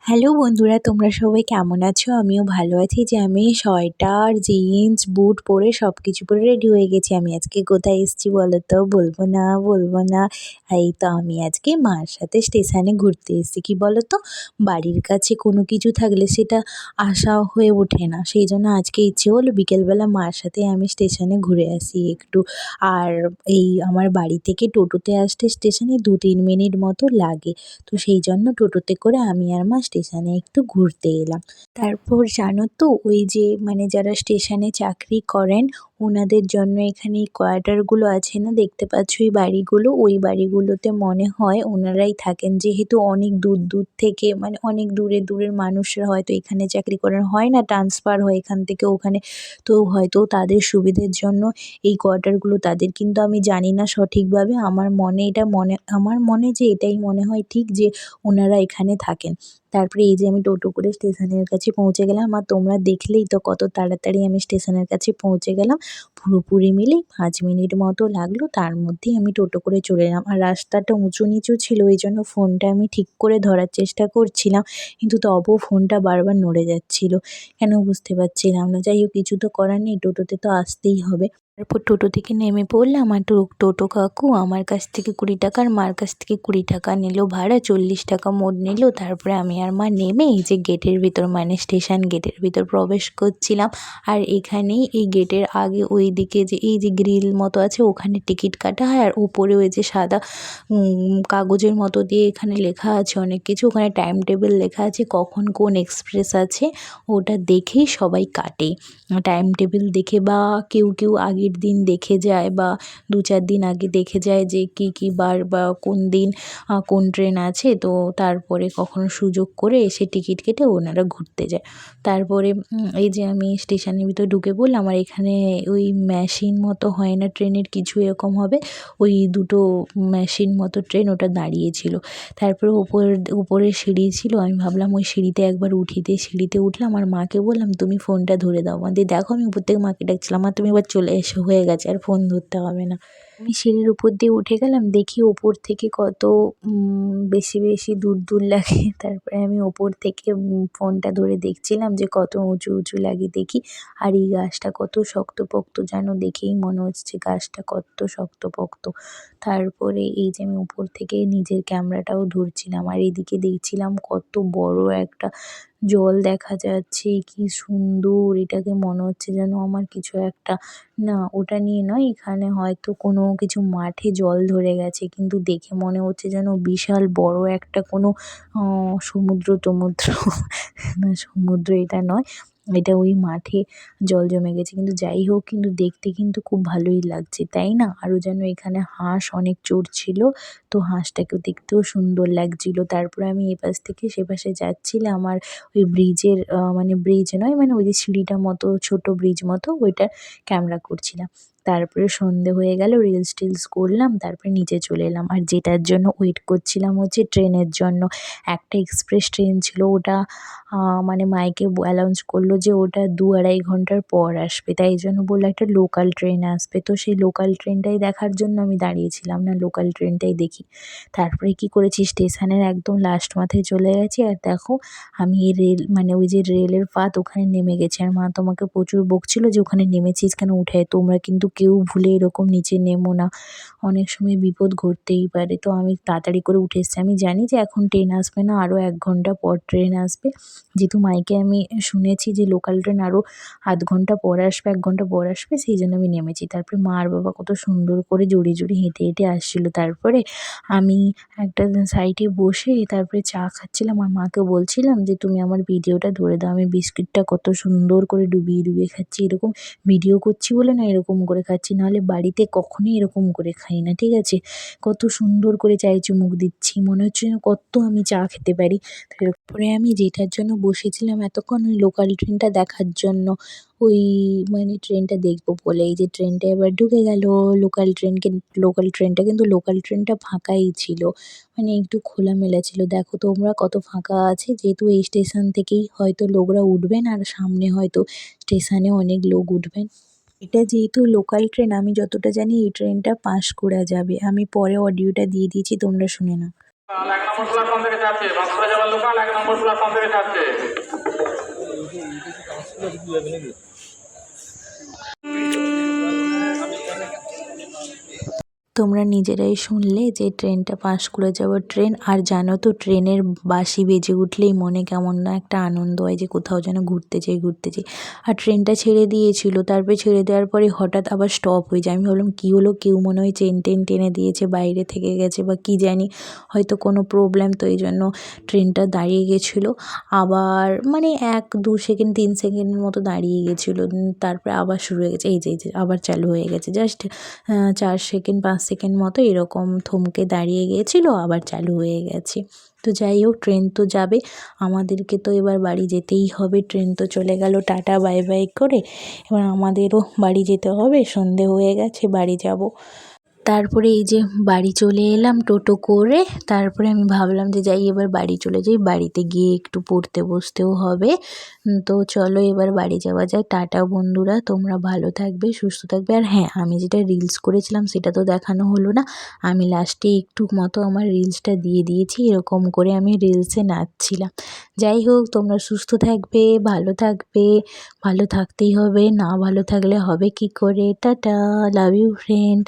Hello বন্ধুরা, তোমরা সবাই কেমন আছো? আমিও ভালো আছি। যে আমি সোয়েটার, জিন্স, বুট পরে সবকিছু পরে রেডি হয়ে গেছি। আমি আজকে কোথায় এসেছি বলো তো? বলবো না, বলবো না। এই তো আমি আজকে মার সাথে স্টেশনে ঘুরতে এসেছি। কি বলো তো? বাড়ির কাছে কোনো কিছু থাকলে সেটা আশা হয়ে ওঠে না। সেই জন্য আজকে ইচ্ছে হলো বিকেলবেলা মার সাথে আমি স্টেশনে ঘুরে আসি একটু। আর এই আমার বাড়ি থেকে টোটোতে আসতে স্টেশনে ২-৩ মিনিট মতো লাগে। তো সেই জন্য টোটোতে করে আমি আর মা স্টেশনে একটু ঘুরতে এলাম। তারপর জানো তো, ওই যে যারা স্টেশনে চাকরি করেন ওনাদের জন্য এখানে এই কোয়ার্টারগুলো আছে না, দেখতে পাচ্ছ এই বাড়িগুলো, ওই বাড়িগুলোতে মনে হয় ওনারাই থাকেন। যেহেতু অনেক দূর দূর থেকে অনেক দূরের দূরের মানুষরা হয়তো এখানে চাকরি করেন, হয় না ট্রান্সফার হয় এখান থেকে ওখানে, তো হয়তো তাদের সুবিধের জন্য এই কোয়ার্টারগুলো তাদের। কিন্তু আমি জানি না সঠিকভাবে, আমার মনে যে এটাই মনে হয় ঠিক যে ওনারা এখানে থাকেন। তারপরে এই যে আমি টোটো করে স্টেশনের কাছে পৌঁছে গেলাম, আর তোমরা দেখলেই তো কত তাড়াতাড়ি আমি স্টেশনের কাছে পৌঁছে গেলাম। পুরোপুরি মিলেই ৫ মিনিট মতো লাগলো, তার মধ্যেই আমি টোটো করে চলে এলাম। আর রাস্তাটা উঁচু নিচু ছিল, এই জন্য ফোনটা আমি ঠিক করে ধরার চেষ্টা করছিলাম, কিন্তু তবুও ফোনটা বারবার নড়ে যাচ্ছিল। কেন বুঝতে পারছিলাম না। যাই হোক, কিছু তো করার নেই, টোটোতে তো আসতেই হবে। তারপর টোটো থেকে নেমে পড়লাম, আর টোটো কাকু আমার কাছ থেকে ২০ টাকা আর মার কাছ থেকে ২০ টাকা নিল ভাড়া, ৪০ টাকা মোট নিল। তারপরে আমি আর মা নেমে এই যে গেটের ভিতর স্টেশন গেটের ভিতর প্রবেশ করছিলাম। আর এখানেই এই গেটের আগে ওই দিকে যে এই যে গ্রিল মতো আছে, ওখানে টিকিট কাটা হয়। আর ওপরে ওই যে সাদা কাগজের মতো দিয়ে এখানে লেখা আছে অনেক কিছু, ওখানে টাইম টেবিল লেখা আছে কখন কোন এক্সপ্রেস আছে, ওটা দেখেই সবাই কাটে। টাইম টেবিল দেখে, বা কেউ কেউ আগের দিন দেখে যায়, বা ২-৪ দিন আগে দেখে যায় যে কী বার বা কোন দিন কোন ট্রেন আছে, তো তারপরে কখনো সুযোগ করে এসে টিকিট কেটে ওনারা ঘুরতে যায়। তারপরে এই যে আমি স্টেশনের ভিতরে ঢুকে পড়লাম, আর এখানে ওই মেশিন মতো হয় না ট্রেনের কিছু এরকম হবে, ওই দুটো মেশিন মতো ট্রেন ওটা দাঁড়িয়েছিল। তারপরে উপরে সিঁড়ি ছিল, আমি ভাবলাম ওই সিঁড়িতে একবার উঠি। দিয়ে সিঁড়িতে উঠলাম, আর মাকে বললাম তুমি ফোনটা ধরে দাও। মা, দিয়ে দেখো আমি উপর থেকে মাকে ডাকছিলাম, মা তুমি এবার চলে এসো, হয়ে গেছে, আর ফোন ধরতে হবে না। আমি সিঁড়ির উপর দিয়ে উঠে গেলাম, দেখি ওপর থেকে কত বেশি বেশি দূর দূর লাগে। তারপরে আমি ওপর থেকে ফোনটা ধরে দেখছিলাম যে কত উঁচু উঁচু লাগে দেখি। আর এই গাছটা কত শক্তপোক্ত যেন, দেখেই মনে হচ্ছে গাছটা কত শক্তপোক্ত। তারপরে এই যে আমি উপর থেকে নিজের ক্যামেরাটাও ধরছিলাম, আর এদিকে দেখছিলাম কত বড় একটা জল দেখা যাচ্ছে, কি সুন্দর! এটাকে মনে হচ্ছে যেন আমার কিছু একটা, না ওটা নিয়ে নয়, এখানে হয়তো কোনো কিছু মাঠে জল ধরে গেছে, কিন্তু দেখে মনে হচ্ছে যেন বিশাল বড় একটা কোনো সমুদ্র-টমুদ্র না, সমুদ্র এটা নয়, এটা ওই মাঠে জল জমে গেছে। কিন্তু যাই হোক, কিন্তু দেখতে কিন্তু খুব ভালোই লাগছে, তাই না? আরও যেন এখানে হাঁস অনেক চড়ছিল, তো হাঁসটাকেও দেখতেও সুন্দর লাগছিল। তারপরে আমি এপাশ থেকে সেপাশে যাচ্ছিলাম, আর ওই ব্রিজের ব্রিজ নয়, ওই যে সিঁড়িটা মতো ছোট ব্রিজ মতো, ওইটার ক্যামেরা করছিলাম। তারপরে সন্ধে হয়ে গেল, রিলস টিলস করলাম, তারপরে নিচে চলে এলাম। আর যেটার জন্য ওয়েট করছিলাম হচ্ছে ট্রেনের জন্য। একটা এক্সপ্রেস ট্রেন ছিল, ওটা মাইকে অ্যানাউন্স করলো যে ওটা ২-২.৫ ঘন্টার পর আসবে, তাই জন্য বললো একটা লোকাল ট্রেন আসবে। তো সেই লোকাল ট্রেনটাই দেখার জন্য আমি দাঁড়িয়েছিলাম, না লোকাল ট্রেনটাই দেখি। তারপরে কি করেছি, স্টেশনের একদম লাস্ট মাথায় চলে গেছি, আর দেখো আমি এই রেল ওই যে রেলের ফাঁদ, ওখানে নেমে গেছি। আর মা তোমাকে প্রচুর বকছিল যে ওখানে নেমেছিস কেন, উঠে আয়। তোমরা কিন্তু কেউ ভুলে এরকম নিচে নেমো না, অনেক সময় বিপদ ঘটতেই পারে। তো আমি তাড়াতাড়ি করে উঠে এসেছি, আমি জানি যে এখন ট্রেন আসবে না, আরও ১ ঘন্টা পর ট্রেন আসবে। যেহেতু মাইকে আমি শুনেছি যে লোকাল ট্রেন আরও আধ ঘন্টা পর আসবে, ১ ঘন্টা পর আসবে, সেই জন্য আমি নেমেছি। তারপরে মা আর বাবা কত সুন্দর করে জড়িয়ে জড়িয়ে হেঁটে হেঁটে আসছিল। তারপরে আমি একটা সাইডে বসে তারপরে চা খাচ্ছিলাম, আর মাকে বলছিলাম যে তুমি আমার ভিডিওটা ধরে দাও। আমি বিস্কিটটা কত সুন্দর করে ডুবিয়ে ডুবিয়ে খাচ্ছি, এরকম ভিডিও করছি বলে না এরকম করে খাচ্ছি, নাহলে বাড়িতে কখনোই এরকম করে খাই না, ঠিক আছে? কত সুন্দর করে চায়ে চুমুক দিচ্ছি, মনে হচ্ছে যেন কত আমি চা খেতে পারি। তারপরে আমি যেটার জন্য বসেছিলাম এতক্ষণ, ওই লোকাল ট্রেনটা দেখার জন্য, ওই ট্রেনটা দেখবো বলে, এই যে ট্রেনটা এবার ঢুকে গেল। লোকাল ট্রেনটা কিন্তু লোকাল ট্রেনটা ফাঁকাই ছিল, একটু খোলামেলা ছিল। দেখো তোমরা কত ফাঁকা আছে, যেহেতু এই স্টেশন থেকেই হয়তো লোকরা উঠবেন, আর সামনে হয়তো স্টেশনে অনেক লোক উঠবেন। এটা যেহেতু লোকাল ট্রেন, আমি যতটা জানি এই ট্রেনটা পাঁশকুড়া যাবে। আমি পরে অডিওটা দিয়ে দিয়েছি, তোমরা শুনে নাও। এক নম্বর প্ল্যাটফর্ম থেকে যাচ্ছে, বাঁকুড়া যাওয়ার লোকাল 1 নম্বর প্ল্যাটফর্ম থেকে যাচ্ছে। তোমরা নিজেরাই শুনলে যে ট্রেনটা পাঁশকুড়া যাওয়ার ট্রেন। আর জানো তো ট্রেনের বাঁশি বেজে উঠলেই মনে কেমন না একটা আনন্দ হয় যে কোথাও যেন ঘুরতে যাই ঘুরতে যাই। আর ট্রেনটা ছেড়ে দিয়েছিল, তারপরে ছেড়ে দেওয়ার পরে হঠাৎ আবার স্টপ হয়ে যায়। আমি ভাবলাম কী হলো, কেউ মনে হয় চেন টেন টেনে দিয়েছে, বাইরে থেকে গেছে বা কী জানি, হয়তো কোনো প্রবলেম, তো এই জন্য ট্রেনটা দাঁড়িয়ে গেছিলো। আবার মানে 1-2 সেকেন্ড 3 সেকেন্ডের মতো দাঁড়িয়ে গেছিলো, তারপরে আবার শুরু হয়ে গেছে, এই যে আবার চালু হয়ে গেছে। জাস্ট 4 সেকেন্ড 5 সেকেন্ড মতো এরকম থমকে দাঁড়িয়ে গিয়েছিলো, আবার চালু হয়ে গেছে। তো যাই হোক, ট্রেন তো যাবে, আমাদেরকে তো এবার বাড়ি যেতেই হবে। ট্রেন তো চলে গেল টাটা বাই বাই করে, এবার আমাদেরও বাড়ি যেতে হবে, সন্ধে হয়ে গেছে, বাড়ি যাব। তারপরে এই যে বাড়ি চলে এলাম টোটো করে। তারপরে আমি ভাবলাম যে যাই এবার বাড়ি চলে যাই, বাড়িতে গিয়ে একটু পড়তে বসতেও হবে। তো চলো এবার বাড়ি যাওয়া যাক। টাটা বন্ধুরা, তোমরা ভালো থাকবে, সুস্থ থাকবে। আর হ্যাঁ, আমি যেটা রিলস করেছিলাম সেটা তো দেখানো হলো না। আমি লাস্টে একটু মতো আমার রিলসটা দিয়ে দিয়েছি, এরকম করে আমি রিলসে নাচছিলাম। যাই হোক, তোমরা সুস্থ থাকবে, ভালো থাকবে, ভালো থাকতেই হবে, না ভালো থাকলে হবে কি করে। Tata, love you friend.